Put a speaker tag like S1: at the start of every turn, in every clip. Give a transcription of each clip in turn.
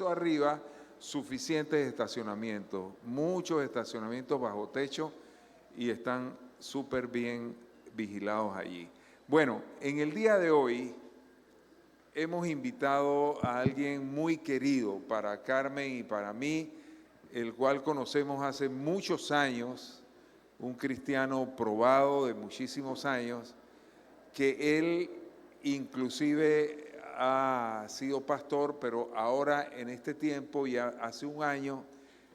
S1: piso arriba, suficientes estacionamientos, muchos estacionamientos bajo techo y están súper bien vigilados allí. Bueno, en el día de hoy hemos invitado a alguien muy querido para Carmen y para mí, el cual conocemos hace muchos años, un cristiano probado de muchísimos años, que él inclusive ha sido pastor, pero ahora en este tiempo, ya hace un año,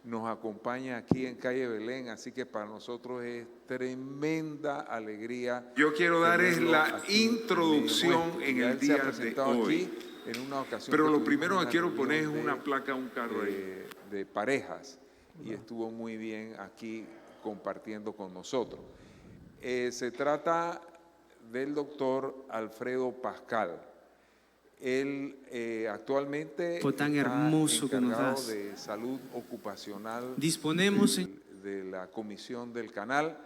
S1: nos acompaña aquí en Calle Belén, así que para nosotros es tremenda alegría. Yo quiero darles la introducción en el día de hoy, en una ocasión, pero lo primero que quiero poner es una placa a un carro de parejas, y estuvo muy bien aquí compartiendo con nosotros. Se trata del doctor Alfredo Pascal. Él actualmente
S2: tan
S1: está
S2: hermoso que nos
S1: encargado
S2: das.
S1: de salud ocupacional
S2: Disponemos
S1: de la comisión del canal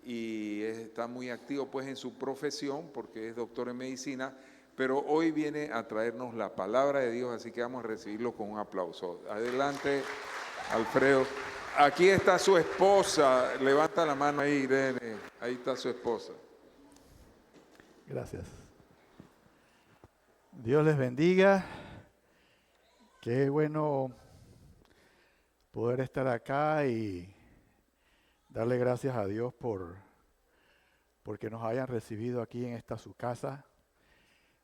S1: y está muy activo pues en su profesión porque es doctor en medicina, pero hoy viene a traernos la palabra de Dios, así que vamos a recibirlo con un aplauso. Adelante, Alfredo. Aquí está su esposa, levanta la mano ahí, Irene, ahí está su esposa.
S3: Gracias. Dios les bendiga. Qué bueno poder estar acá y darle gracias a Dios porque nos hayan recibido aquí en esta su casa.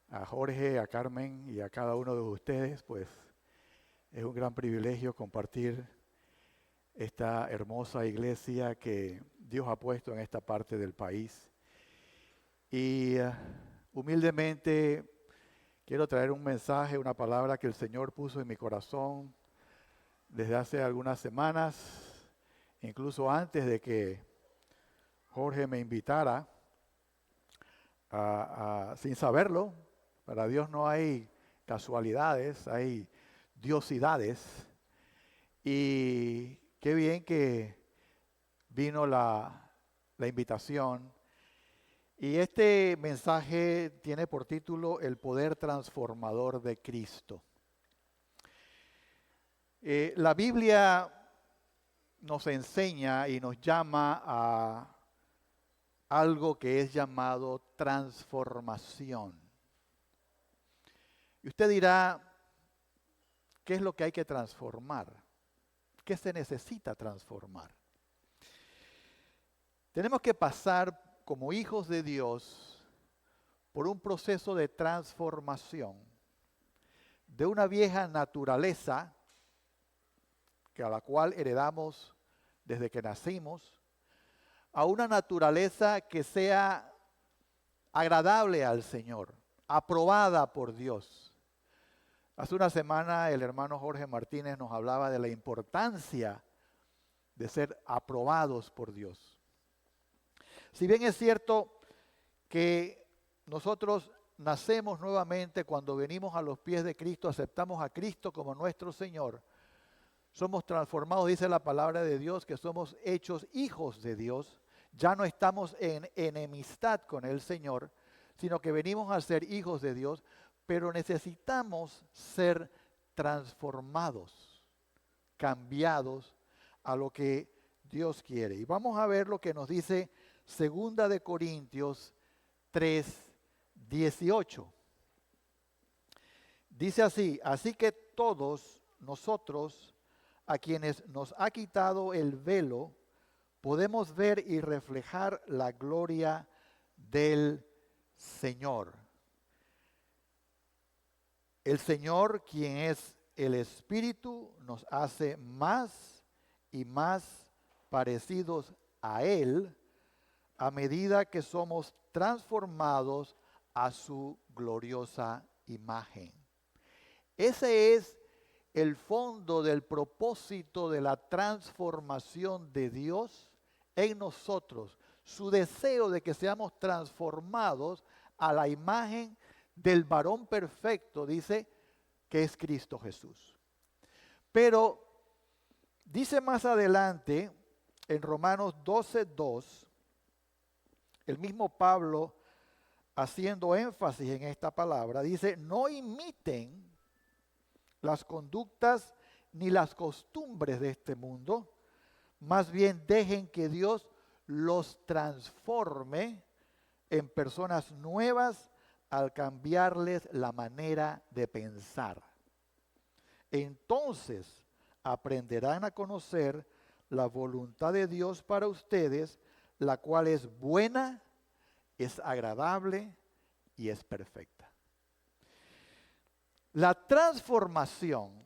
S3: A Jorge, a Carmen y a cada uno de ustedes, pues es un gran privilegio compartir esta hermosa iglesia que Dios ha puesto en esta parte del país. Y humildemente quiero traer un mensaje, una palabra que el Señor puso en mi corazón desde hace algunas semanas, incluso antes de que Jorge me invitara, sin saberlo. Para Dios no hay casualidades, hay diosidades. Y qué bien que vino la invitación. Y este mensaje tiene por título El poder transformador de Cristo. La Biblia nos enseña y nos llama a algo que es llamado transformación. Y usted dirá, ¿qué es lo que hay que transformar? ¿Qué se necesita transformar? Tenemos que pasar como hijos de Dios por un proceso de transformación de una vieja naturaleza a la cual heredamos desde que nacimos, a una naturaleza que sea agradable al Señor, aprobada por Dios. Hace una semana el hermano Jorge Martínez nos hablaba de la importancia de ser aprobados por Dios. Si bien es cierto que nosotros nacemos nuevamente cuando venimos a los pies de Cristo, aceptamos a Cristo como nuestro Señor, somos transformados, dice la palabra de Dios, que somos hechos hijos de Dios. Ya no estamos en enemistad con el Señor, sino que venimos a ser hijos de Dios, pero necesitamos ser transformados, cambiados a lo que Dios quiere. Y vamos a ver lo que nos dice 2 de Corintios 3:18. Dice así: así que todos nosotros, a quienes nos ha quitado el velo, podemos ver y reflejar la gloria del Señor. El Señor, quien es el Espíritu, nos hace más y más parecidos a Él a medida que somos transformados a su gloriosa imagen. Ese es el fondo del propósito de la transformación de Dios en nosotros. Su deseo de que seamos transformados a la imagen del varón perfecto, dice, que es Cristo Jesús. Pero dice más adelante, en Romanos 12:2, el mismo Pablo, haciendo énfasis en esta palabra, dice: no imiten las conductas ni las costumbres de este mundo. Más bien dejen que Dios los transforme en personas nuevas al cambiarles la manera de pensar. Entonces aprenderán a conocer la voluntad de Dios para ustedes, la cual es buena, es agradable y es perfecta. La transformación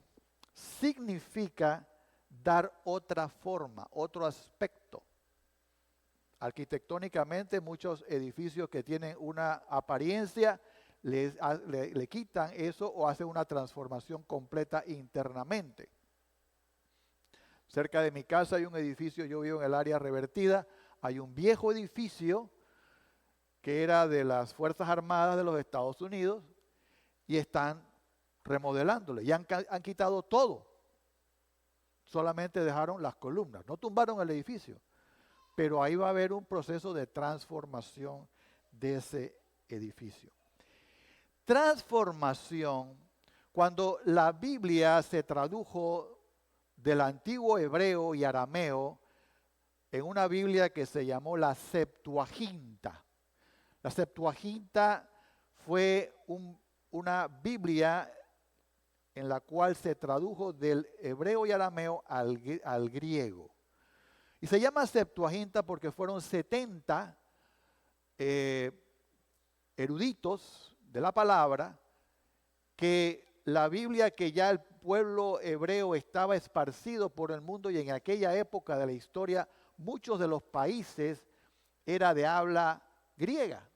S3: significa dar otra forma, otro aspecto. Arquitectónicamente, muchos edificios que tienen una apariencia le quitan eso o hacen una transformación completa internamente. Cerca de mi casa hay un edificio, yo vivo en el área revertida, hay un viejo edificio que era de las Fuerzas Armadas de los Estados Unidos y están remodelándole y han quitado todo. Solamente dejaron las columnas, no tumbaron el edificio, pero ahí va a haber un proceso de transformación de ese edificio. Transformación, cuando la Biblia se tradujo del antiguo hebreo y arameo en una Biblia que se llamó la Septuaginta. La Septuaginta fue una Biblia en la cual se tradujo del hebreo y arameo al griego. Y se llama Septuaginta porque fueron 70 eruditos de la palabra que la Biblia, que ya el pueblo hebreo estaba esparcido por el mundo y en aquella época de la historia muchos de los países era de habla griega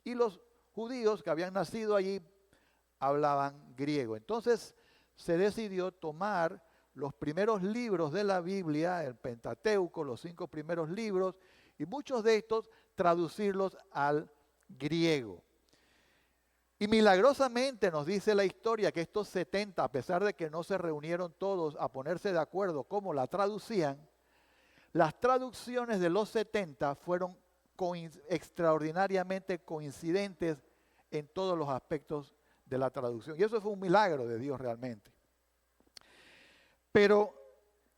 S3: y los judíos que habían nacido allí hablaban griego. Entonces se decidió tomar los primeros libros de la Biblia, el Pentateuco, los 5 primeros libros, y muchos de estos traducirlos al griego. Y milagrosamente nos dice la historia que estos 70, a pesar de que no se reunieron todos a ponerse de acuerdo cómo la traducían, las traducciones de los 70 fueron extraordinariamente coincidentes en todos los aspectos de la traducción. Y eso fue un milagro de Dios realmente. Pero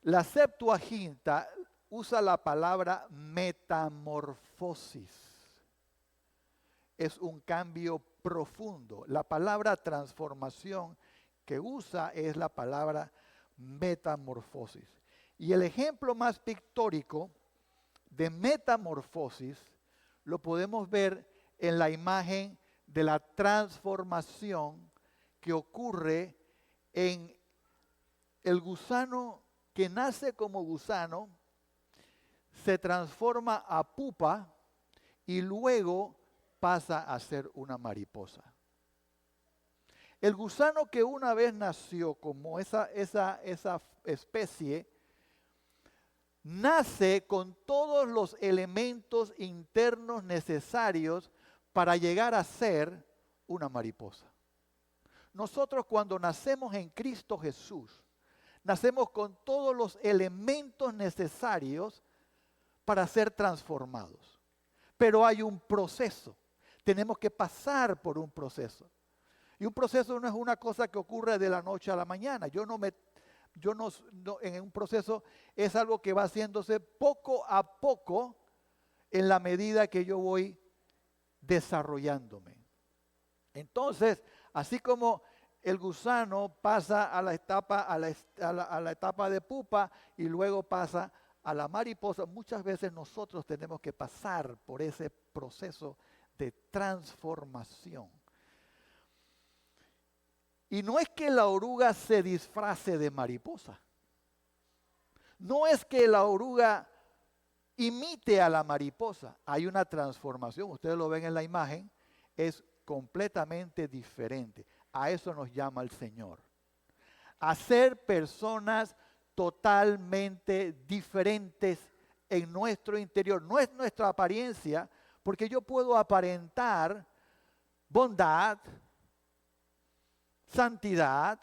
S3: la Septuaginta usa la palabra metamorfosis. Es un cambio profundo. La palabra transformación que usa es la palabra metamorfosis. Y el ejemplo más pictórico de metamorfosis lo podemos ver en la imagen de la transformación que ocurre en el gusano que nace como gusano, se transforma a pupa y luego pasa a ser una mariposa. El gusano que una vez nació como esa especie, nace con todos los elementos internos necesarios para llegar a ser una mariposa. Nosotros cuando nacemos en Cristo Jesús, nacemos con todos los elementos necesarios para ser transformados. Pero hay un proceso. Tenemos que pasar por un proceso. Y un proceso no es una cosa que ocurre de la noche a la mañana. En un proceso es algo que va haciéndose poco a poco en la medida que yo voy desarrollándome. Entonces, así como el gusano pasa a la etapa de pupa y luego pasa a la mariposa, muchas veces nosotros tenemos que pasar por ese proceso de transformación. Y no es que la oruga se disfrace de mariposa. No es que la oruga imite a la mariposa. Hay una transformación, ustedes lo ven en la imagen, es completamente diferente. A eso nos llama el Señor. A ser personas totalmente diferentes en nuestro interior. No es nuestra apariencia, porque yo puedo aparentar bondad, santidad,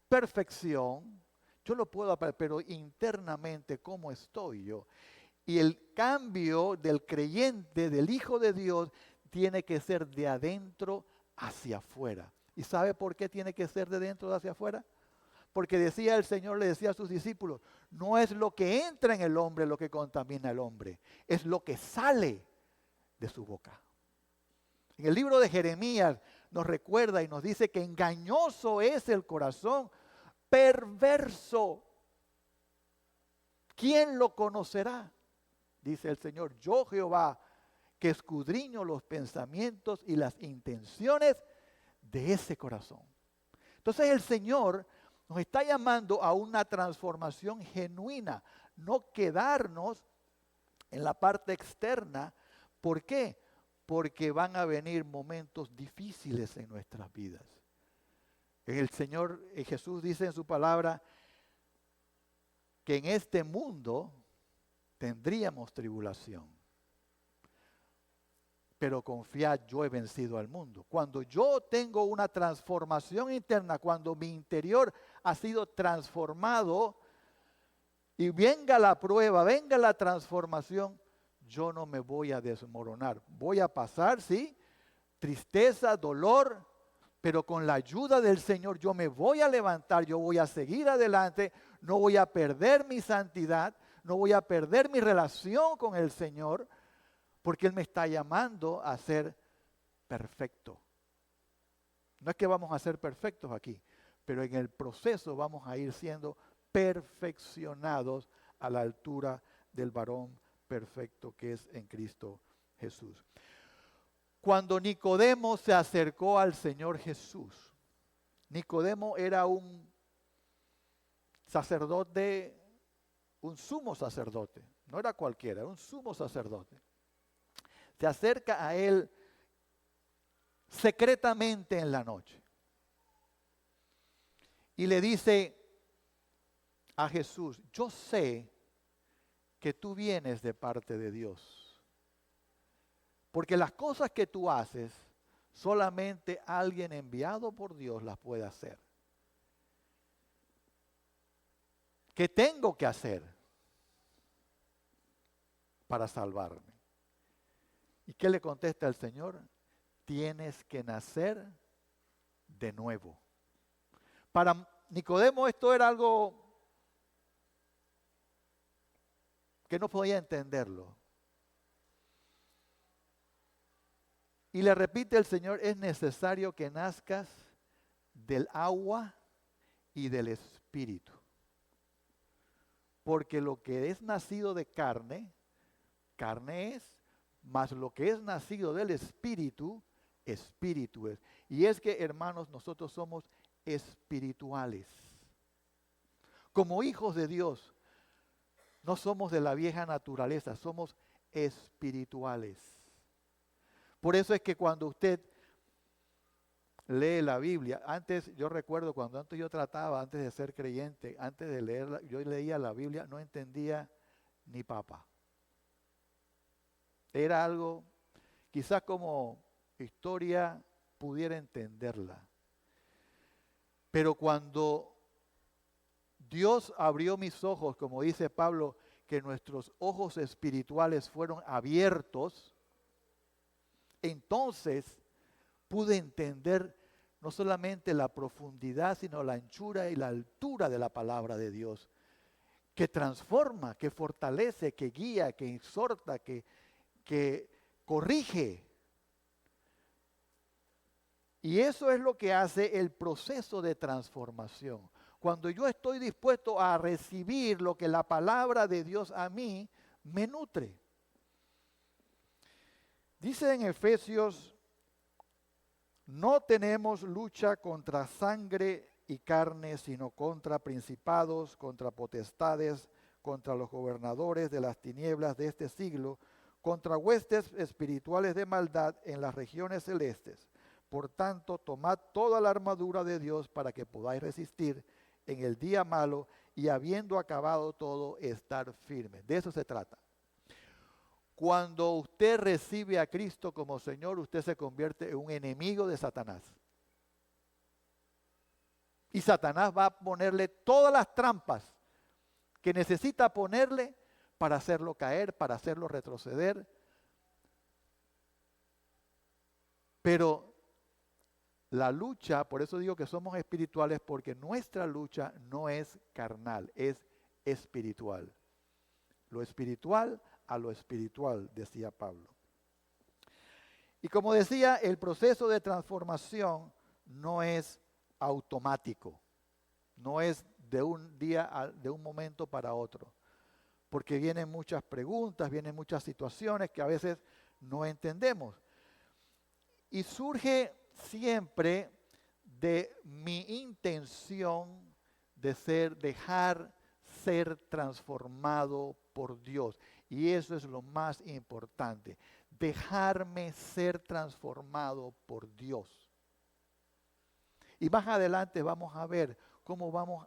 S3: perfección. Yo lo puedo aparentar, pero internamente, ¿cómo estoy yo? Y el cambio del creyente, del Hijo de Dios, tiene que ser de adentro hacia afuera. ¿Y sabe por qué tiene que ser de dentro hacia afuera? Porque decía el Señor, le decía a sus discípulos, no es lo que entra en el hombre lo que contamina al hombre, es lo que sale de su boca. En el libro de Jeremías nos recuerda y nos dice que engañoso es el corazón, perverso. ¿Quién lo conocerá? Dice el Señor, yo Jehová, que escudriño los pensamientos y las intenciones de ese corazón. Entonces el Señor nos está llamando a una transformación genuina, no quedarnos en la parte externa. ¿Por qué? Porque van a venir momentos difíciles en nuestras vidas. El Señor Jesús dice en su palabra que en este mundo tendríamos tribulación. Pero confiad, yo he vencido al mundo. Cuando yo tengo una transformación interna, cuando mi interior ha sido transformado y venga la prueba, venga la transformación, yo no me voy a desmoronar. Voy a pasar, sí, tristeza, dolor, pero con la ayuda del Señor yo me voy a levantar, yo voy a seguir adelante, no voy a perder mi santidad, no voy a perder mi relación con el Señor, porque Él me está llamando a ser perfecto. No es que vamos a ser perfectos aquí, pero en el proceso vamos a ir siendo perfeccionados a la altura del varón perfecto que es en Cristo Jesús. Cuando Nicodemo se acercó al Señor Jesús, Nicodemo era un sacerdote, un sumo sacerdote, no era cualquiera, era un sumo sacerdote. Se acerca a él secretamente en la noche y le dice a Jesús, yo sé que tú vienes de parte de Dios, porque las cosas que tú haces, solamente alguien enviado por Dios las puede hacer. ¿Qué tengo que hacer para salvarme? ¿Y qué le contesta el Señor? Tienes que nacer de nuevo. Para Nicodemo esto era algo que no podía entenderlo. Y le repite el Señor, es necesario que nazcas del agua y del Espíritu. Porque lo que es nacido de carne, carne es, mas lo que es nacido del Espíritu, Espíritu es. Y es que, hermanos, nosotros somos espirituales. Como hijos de Dios, no somos de la vieja naturaleza, somos espirituales. Por eso es que cuando usted lee la Biblia, antes yo recuerdo cuando antes yo trataba, antes de ser creyente, antes de leerla, yo leía la Biblia, no entendía ni papa. Era algo, quizás como historia pudiera entenderla. Pero cuando Dios abrió mis ojos, como dice Pablo, que nuestros ojos espirituales fueron abiertos, entonces pude entender no solamente la profundidad, sino la anchura y la altura de la palabra de Dios, que transforma, que fortalece, que guía, que exhorta, que corrige. Y eso es lo que hace el proceso de transformación. Cuando yo estoy dispuesto a recibir lo que la palabra de Dios a mí me nutre. Dice en Efesios, no tenemos lucha contra sangre y carne, sino contra principados, contra potestades, contra los gobernadores de las tinieblas de este siglo, contra huestes espirituales de maldad en las regiones celestes. Por tanto, tomad toda la armadura de Dios para que podáis resistir en el día malo y habiendo acabado todo, estar firmes. De eso se trata. Cuando usted recibe a Cristo como Señor, usted se convierte en un enemigo de Satanás. Y Satanás va a ponerle todas las trampas que necesita ponerle para hacerlo caer, para hacerlo retroceder. Pero La lucha, por eso digo que somos espirituales, porque nuestra lucha no es carnal, es espiritual. Lo espiritual a lo espiritual, decía Pablo. Y como decía, el proceso de transformación no es automático, no es de un día, de un momento para otro, porque vienen muchas preguntas, vienen muchas situaciones que a veces no entendemos. Y surge siempre de mi intención de dejar ser transformado por Dios. Y eso es lo más importante, dejarme ser transformado por Dios. Y más adelante vamos a ver cómo vamos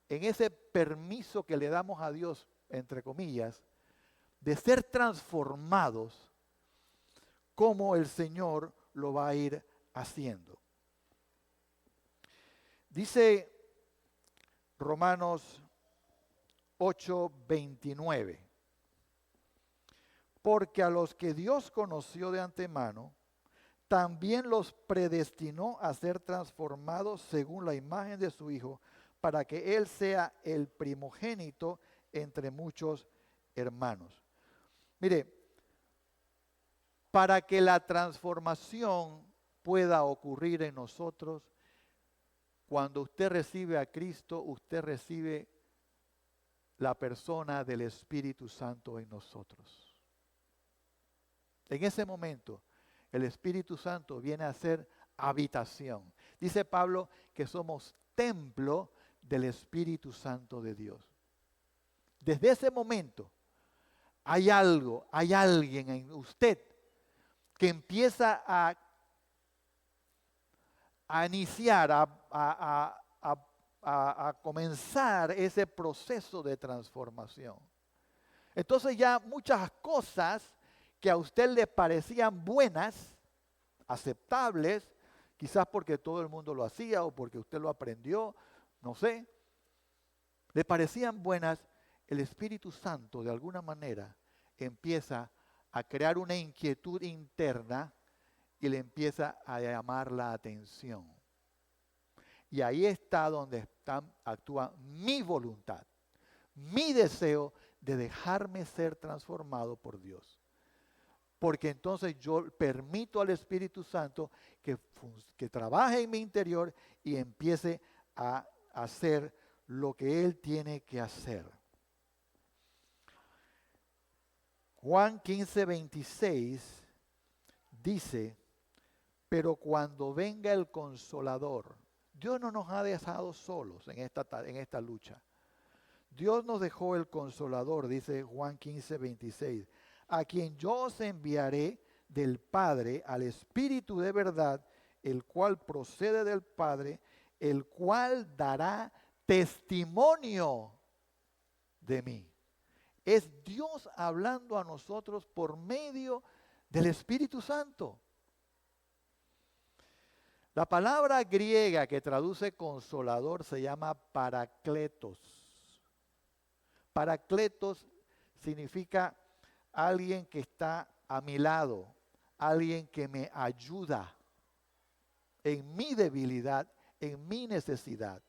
S3: en ese permiso que le damos a Dios, entre comillas, de ser transformados, cómo el Señor lo va a ir haciendo. Dice Romanos 8:29, porque a los que Dios conoció de antemano, también los predestinó a ser transformados según la imagen de su Hijo, para que Él sea el primogénito entre muchos hermanos. Mire, para que la transformación pueda ocurrir en nosotros, cuando usted recibe a Cristo, usted recibe la persona del Espíritu Santo en nosotros. En ese momento, el Espíritu Santo viene a ser habitación. Dice Pablo que somos templo del Espíritu Santo de Dios. Desde ese momento, hay algo, hay alguien en usted que empieza a iniciar, a comenzar ese proceso de transformación. Entonces ya muchas cosas que a usted le parecían buenas, aceptables, quizás porque todo el mundo lo hacía o porque usted lo aprendió, no sé, le parecían buenas, el Espíritu Santo de alguna manera empieza a crear una inquietud interna y le empieza a llamar la atención. Y ahí está donde actúa mi voluntad, mi deseo de dejarme ser transformado por Dios. Porque entonces yo permito al Espíritu Santo que trabaje en mi interior y empiece a hacer lo que Él tiene que hacer. Juan 15:26 dice, pero cuando venga el Consolador, Dios no nos ha dejado solos en esta lucha. Dios nos dejó el Consolador, dice Juan 15:26, a quien yo os enviaré del Padre al Espíritu de verdad, el cual procede del Padre, el cual dará testimonio de mí. Es Dios hablando a nosotros por medio del Espíritu Santo. La palabra griega que traduce consolador se llama parakletos. Parakletos significa alguien que está a mi lado, alguien que me ayuda en mi debilidad, en mi necesidad.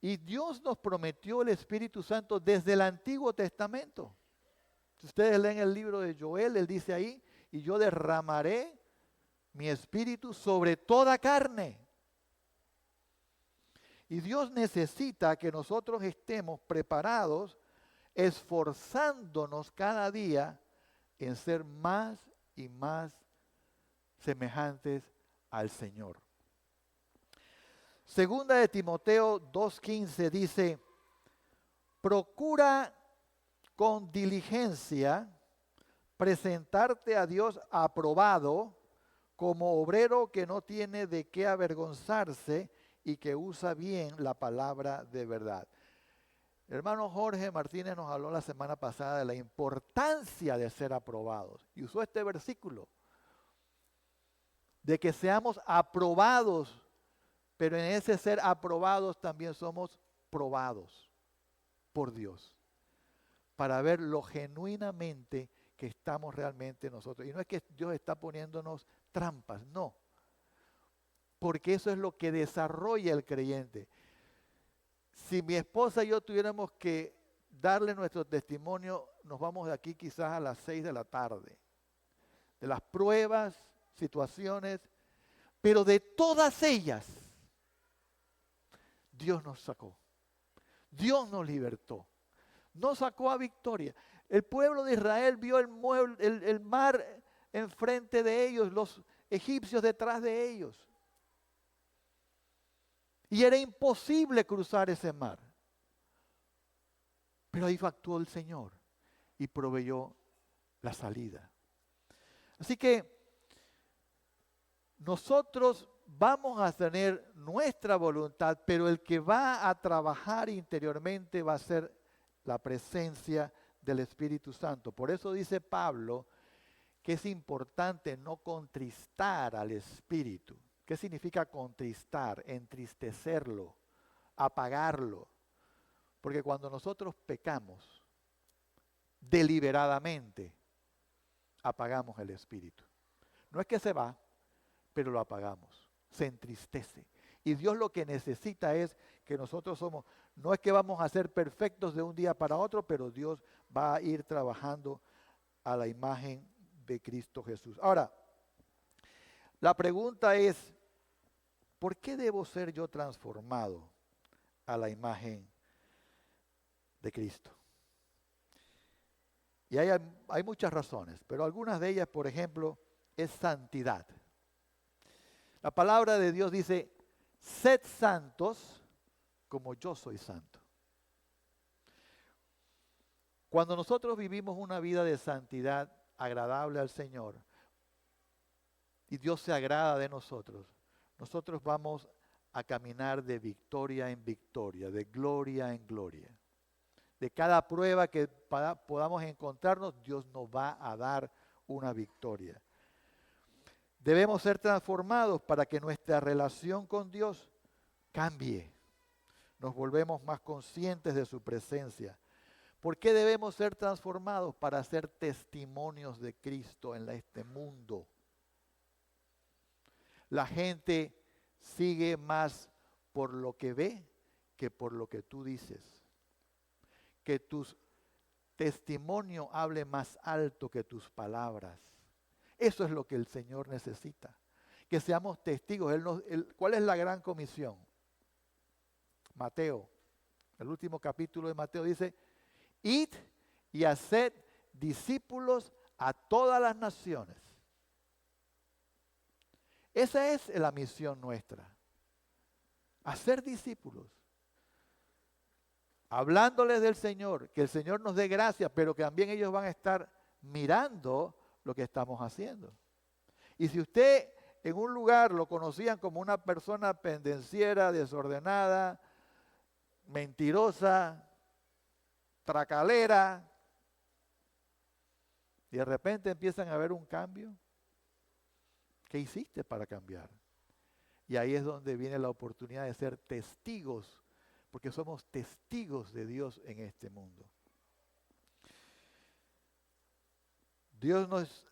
S3: Y Dios nos prometió el Espíritu Santo desde el Antiguo Testamento. Si ustedes leen el libro de Joel, él dice ahí, y yo derramaré mi espíritu sobre toda carne. Y Dios necesita que nosotros estemos preparados, esforzándonos cada día en ser más y más semejantes al Señor. Segunda de Timoteo 2:15 dice, procura con diligencia presentarte a Dios aprobado como obrero que no tiene de qué avergonzarse y que usa bien la palabra de verdad. El hermano Jorge Martínez nos habló la semana pasada de la importancia de ser aprobados y usó este versículo, de que seamos aprobados, pero en ese ser aprobados también somos probados por Dios, para ver lo genuinamente que estamos realmente nosotros. Y no es que Dios está poniéndonos trampas, no. Porque eso es lo que desarrolla el creyente. Si mi esposa y yo tuviéramos que darle nuestro testimonio, nos vamos de aquí quizás a las 6 de la tarde. De las pruebas, situaciones, pero de todas ellas, Dios nos sacó. Dios nos libertó. Nos sacó a victoria. El pueblo de Israel vio el mar enfrente de ellos, los egipcios detrás de ellos. Y era imposible cruzar ese mar. Pero ahí actuó el Señor y proveyó la salida. Así que nosotros vamos a tener nuestra voluntad, pero el que va a trabajar interiormente va a ser la presencia del Espíritu Santo. Por eso dice Pablo que es importante no contristar al Espíritu. ¿Qué significa contristar? Entristecerlo, apagarlo. Porque cuando nosotros pecamos deliberadamente, apagamos el Espíritu. No es que se va, pero lo apagamos. Se entristece. Y Dios lo que necesita es que nosotros somos, no es que vamos a ser perfectos de un día para otro, pero Dios va a ir trabajando a la imagen de Cristo Jesús. Ahora, la pregunta es, ¿por qué debo ser yo transformado a la imagen de Cristo? Y hay muchas razones, pero algunas de ellas, por ejemplo, es santidad. La palabra de Dios dice, sed santos como yo soy santo. Cuando nosotros vivimos una vida de santidad agradable al Señor y Dios se agrada de nosotros, nosotros vamos a caminar de victoria en victoria, de gloria en gloria. De cada prueba que podamos encontrarnos, Dios nos va a dar una victoria. Debemos ser transformados para que nuestra relación con Dios cambie. Nos volvemos más conscientes de su presencia. ¿Por qué debemos ser transformados? Para ser testimonios de Cristo en este mundo. La gente sigue más por lo que ve que por lo que tú dices. Que tu testimonio hable más alto que tus palabras. Eso es lo que el Señor necesita. Que seamos testigos. ¿Cuál es la gran comisión? Mateo, el último capítulo de Mateo dice, id y haced discípulos a todas las naciones. Esa es la misión nuestra. Hacer discípulos. Hablándoles del Señor, que el Señor nos dé gracia, pero que también ellos van a estar mirando lo que estamos haciendo. Y si usted en un lugar lo conocían como una persona pendenciera, desordenada, mentirosa, tracalera, y de repente empiezan a ver un cambio, ¿qué hiciste para cambiar? Y ahí es donde viene la oportunidad de ser testigos, porque somos testigos de Dios en este mundo. Dios nos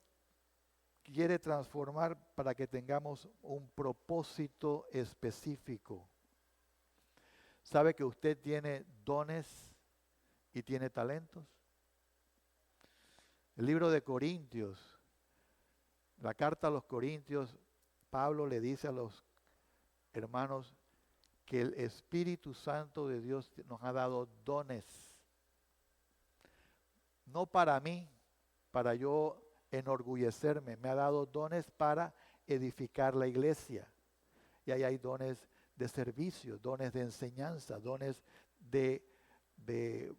S3: quiere transformar para que tengamos un propósito específico. ¿Sabe que usted tiene dones y tiene talentos? El libro de Corintios, la carta a los Corintios, Pablo le dice a los hermanos que el Espíritu Santo de Dios nos ha dado dones. No para mí, para yo enorgullecerme, me ha dado dones para edificar la iglesia. Y ahí hay dones de servicio, dones de enseñanza, dones de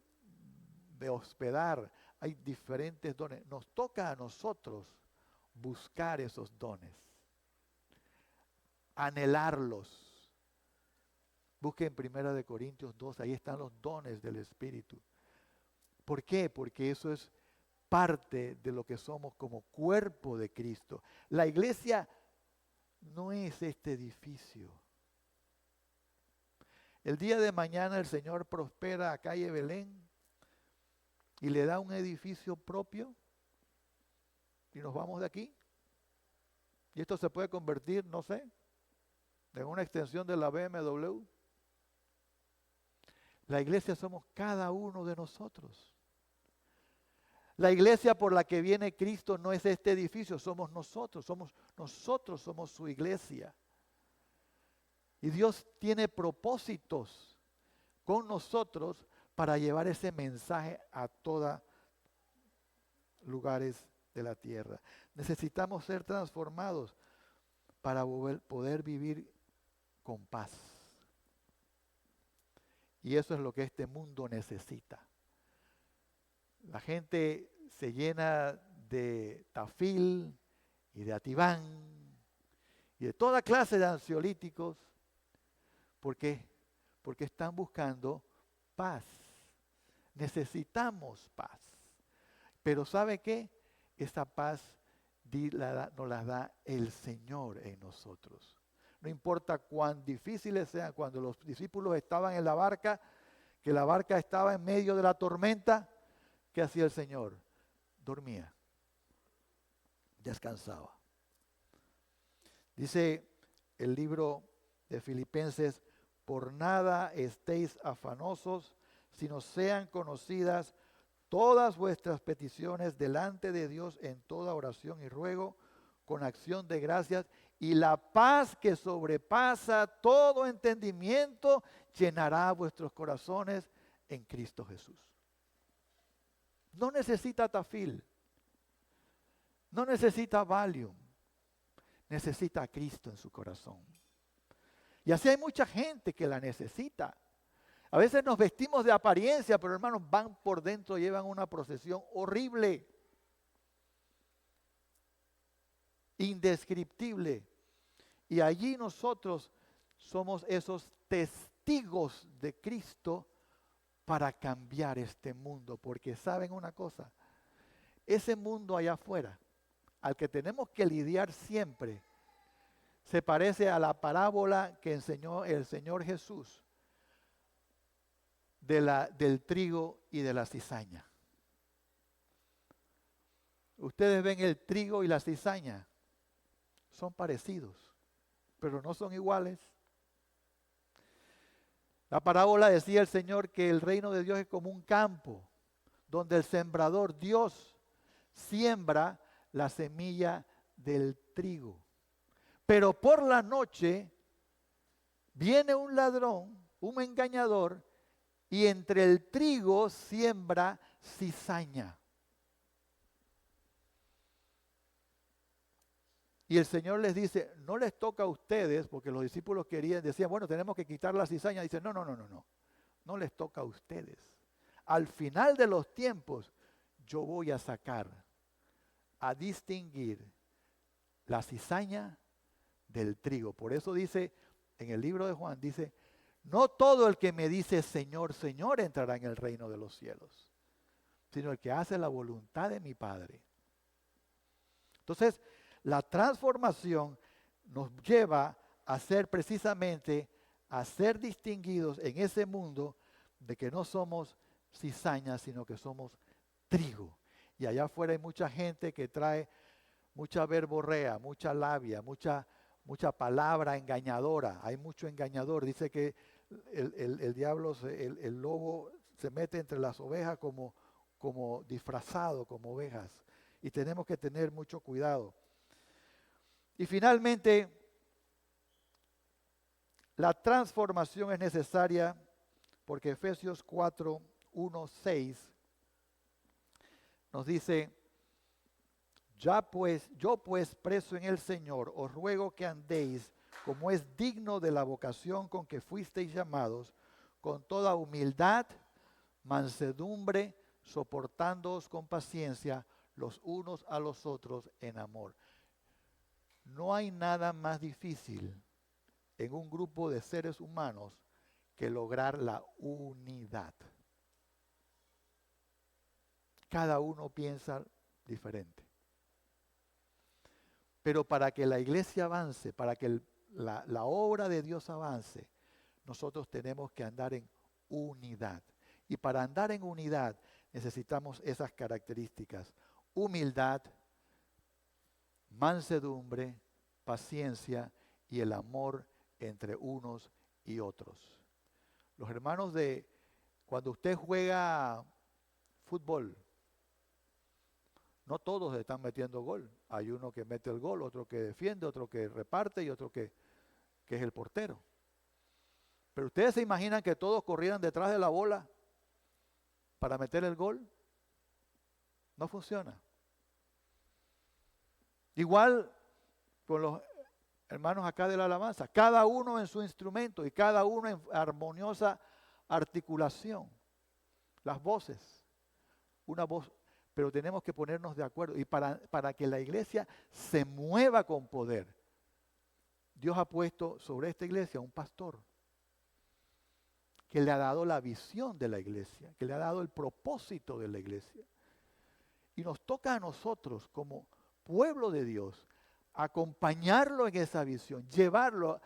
S3: hospedar. Hay diferentes dones. Nos toca a nosotros buscar esos dones, anhelarlos. Busquen 1 Corintios 2, ahí están los dones del Espíritu. ¿Por qué? Porque eso es parte de lo que somos como cuerpo de Cristo. La iglesia no es este edificio. El día de mañana el Señor prospera a calle Belén y le da un edificio propio. y nos vamos de aquí. Y esto se puede convertir, no sé, en una extensión de la BMW. La iglesia somos cada uno de nosotros. La iglesia por la que viene Cristo no es este edificio, somos nosotros somos su iglesia. Y Dios tiene propósitos con nosotros para llevar ese mensaje a todos lugares de la tierra. Necesitamos ser transformados para poder vivir con paz. Y eso es lo que este mundo necesita. La gente se llena de tafil y de Ativan y de toda clase de ansiolíticos. ¿Por qué? Porque están buscando paz. Necesitamos paz. Pero ¿sabe qué? Esa paz nos la da el Señor en nosotros. No importa cuán difíciles sean, cuando los discípulos estaban en la barca, que la barca estaba en medio de la tormenta, ¿qué hacía el Señor? Dormía, descansaba. Dice el libro de Filipenses, por nada estéis afanosos, sino sean conocidas todas vuestras peticiones delante de Dios en toda oración y ruego, con acción de gracias, y la paz que sobrepasa todo entendimiento llenará vuestros corazones en Cristo Jesús. No necesita tafil, no necesita Valium, necesita a Cristo en su corazón. Y así hay mucha gente que la necesita. A veces nos vestimos de apariencia, pero hermanos, van por dentro, llevan una procesión horrible, indescriptible. Y allí nosotros somos esos testigos de Cristo para cambiar este mundo. Porque ¿saben una cosa? Ese mundo allá afuera, al que tenemos que lidiar siempre, se parece a la parábola que enseñó el Señor Jesús del trigo y de la cizaña. Ustedes ven el trigo y la cizaña, son parecidos, pero no son iguales. La parábola decía el Señor que el reino de Dios es como un campo donde el sembrador, Dios, siembra la semilla del trigo. Pero por la noche viene un ladrón, un engañador, y entre el trigo siembra cizaña. Y el Señor les dice, no les toca a ustedes, porque los discípulos decían, bueno, tenemos que quitar la cizaña. Dice, no les toca a ustedes. Al final de los tiempos, yo voy a sacar, a distinguir la cizaña del trigo. Por eso dice, en el libro de Juan, dice, no todo el que me dice Señor, Señor entrará en el reino de los cielos, sino el que hace la voluntad de mi Padre. Entonces, la transformación nos lleva a ser precisamente, a ser distinguidos en ese mundo de que no somos cizaña, sino que somos trigo. Y allá afuera hay mucha gente que trae mucha verborrea, mucha labia, mucha palabra engañadora. Hay mucho engañador. Dice que el diablo, el lobo se mete entre las ovejas como disfrazado, como ovejas. Y tenemos que tener mucho cuidado. Y finalmente, la transformación es necesaria porque Efesios 4, 1, 6 nos dice, yo pues preso en el Señor, os ruego que andéis como es digno de la vocación con que fuisteis llamados, con toda humildad, mansedumbre, soportándoos con paciencia los unos a los otros en amor. No hay nada más difícil en un grupo de seres humanos que lograr la unidad. Cada uno piensa diferente. Pero para que la iglesia avance, para que la obra de Dios avance, nosotros tenemos que andar en unidad. Y para andar en unidad necesitamos esas características: humildad, mansedumbre, paciencia y el amor entre unos y otros. Los hermanos cuando usted juega fútbol, no todos están metiendo gol. Hay uno que mete el gol, otro que defiende, otro que reparte y otro que es el portero. Pero ustedes se imaginan que todos corrieran detrás de la bola para meter el gol. No funciona. Igual con los hermanos acá de la alabanza, cada uno en su instrumento y cada uno en armoniosa articulación. Las voces, una voz, pero tenemos que ponernos de acuerdo. Y para que la iglesia se mueva con poder, Dios ha puesto sobre esta iglesia un pastor que le ha dado la visión de la iglesia, que le ha dado el propósito de la iglesia. Y nos toca a nosotros como pueblo de Dios acompañarlo en esa visión, llevarlo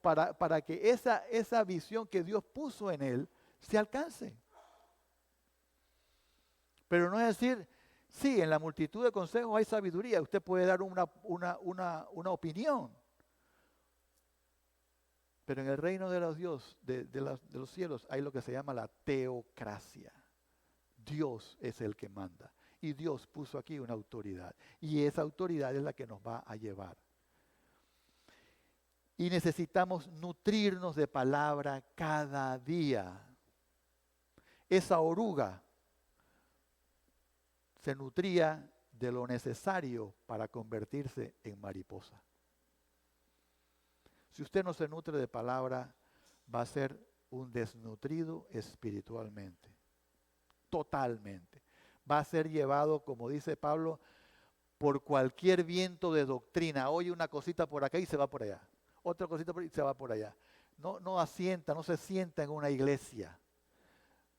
S3: para que esa visión que Dios puso en él se alcance. Pero no es decir, sí, en la multitud de consejos hay sabiduría, usted puede dar una opinión. Pero en el reino de los Dios, de los cielos, hay lo que se llama la teocracia. Dios es el que manda. Y Dios puso aquí una autoridad. Y esa autoridad es la que nos va a llevar. Y necesitamos nutrirnos de palabra cada día. Esa oruga se nutría de lo necesario para convertirse en mariposa. Si usted no se nutre de palabra, va a ser un desnutrido espiritualmente. Totalmente. Va a ser llevado, como dice Pablo, por cualquier viento de doctrina. Oye una cosita por acá y se va por allá. Otra cosita por ahí y se va por allá. No se sienta en una iglesia.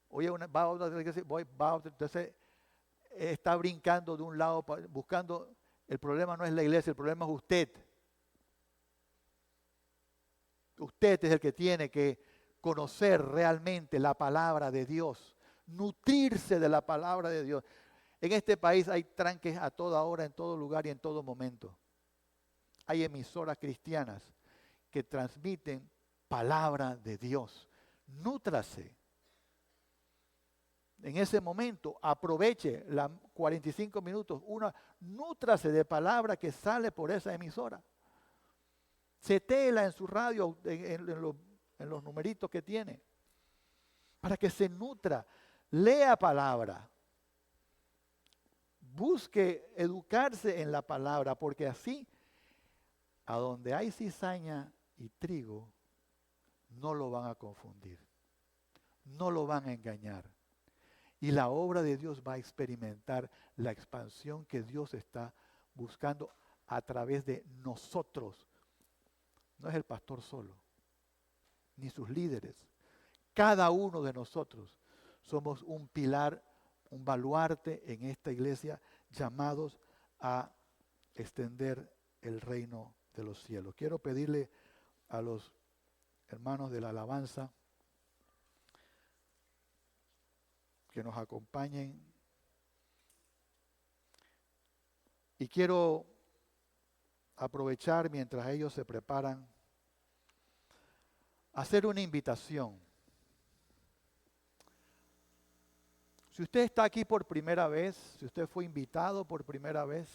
S3: Oye, va a otra iglesia, va a otra, entonces está brincando de un lado, buscando. El problema no es la iglesia, el problema es usted. Usted es el que tiene que conocer realmente la palabra de Dios, nutrirse de la palabra de Dios. En este país hay tranques a toda hora, en todo lugar y en todo momento. Hay emisoras cristianas que transmiten palabra de Dios. Nútrase. En ese momento, aproveche los 45 minutos, nútrase de palabra que sale por esa emisora. Setéela en su radio, en los numeritos que tiene, para que se nutra. Lea palabra. Busque educarse en la palabra, porque así, a donde hay cizaña y trigo, no lo van a confundir, no lo van a engañar. Y la obra de Dios va a experimentar la expansión que Dios está buscando a través de nosotros. No es el pastor solo, ni sus líderes. Cada uno de nosotros somos un pilar, un baluarte en esta iglesia, llamados a extender el reino de los cielos. Quiero pedirle a los hermanos de la alabanza que nos acompañen. Y quiero aprovechar mientras ellos se preparan, hacer una invitación. Si usted está aquí por primera vez, si usted fue invitado por primera vez,